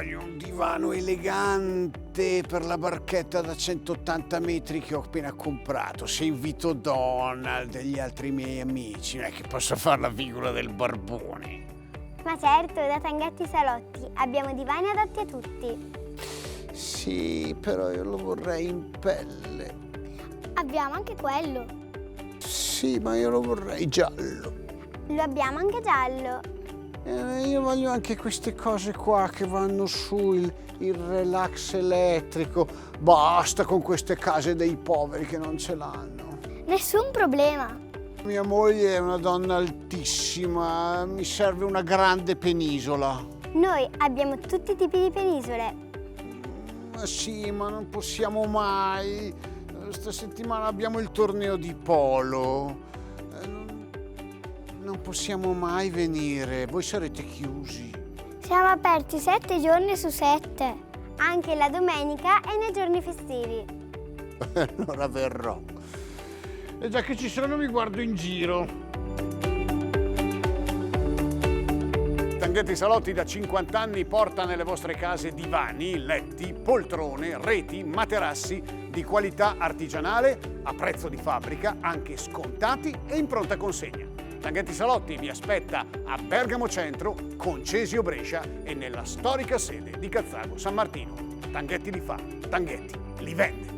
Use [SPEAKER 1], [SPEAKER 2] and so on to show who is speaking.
[SPEAKER 1] voglio un divano elegante per la barchetta da 180 metri che ho appena comprato. Se invito Donald e gli altri miei amici, non è che posso fare la figura del barbone.
[SPEAKER 2] Ma certo, da Tanghetti Salotti abbiamo divani adatti a tutti.
[SPEAKER 1] Sì, però io lo vorrei in pelle.
[SPEAKER 2] Abbiamo anche quello.
[SPEAKER 1] Sì, ma io lo vorrei giallo.
[SPEAKER 2] Lo abbiamo anche giallo.
[SPEAKER 1] Io voglio anche queste cose qua che vanno su, il relax elettrico. Basta con queste case dei poveri che non ce l'hanno.
[SPEAKER 2] Nessun problema.
[SPEAKER 1] Mia moglie è una donna altissima, mi serve una grande penisola.
[SPEAKER 2] Noi abbiamo tutti i tipi di penisole.
[SPEAKER 1] Ma sì, ma non possiamo mai. Questa settimana abbiamo il torneo di polo. Non possiamo mai venire, voi sarete chiusi.
[SPEAKER 2] Siamo aperti 7 giorni su 7. Anche la domenica e nei giorni festivi.
[SPEAKER 1] Allora verrò. E già che ci sono mi guardo in giro. Tanghetti Salotti da 50 anni porta nelle vostre case divani, letti, poltrone, reti, materassi di qualità artigianale a prezzo di fabbrica, anche scontati e in pronta consegna. Tanghetti Salotti vi aspetta a Bergamo Centro, Concesio Brescia e nella storica sede di Cazzago San Martino. Tanghetti li fa, Tanghetti li vende.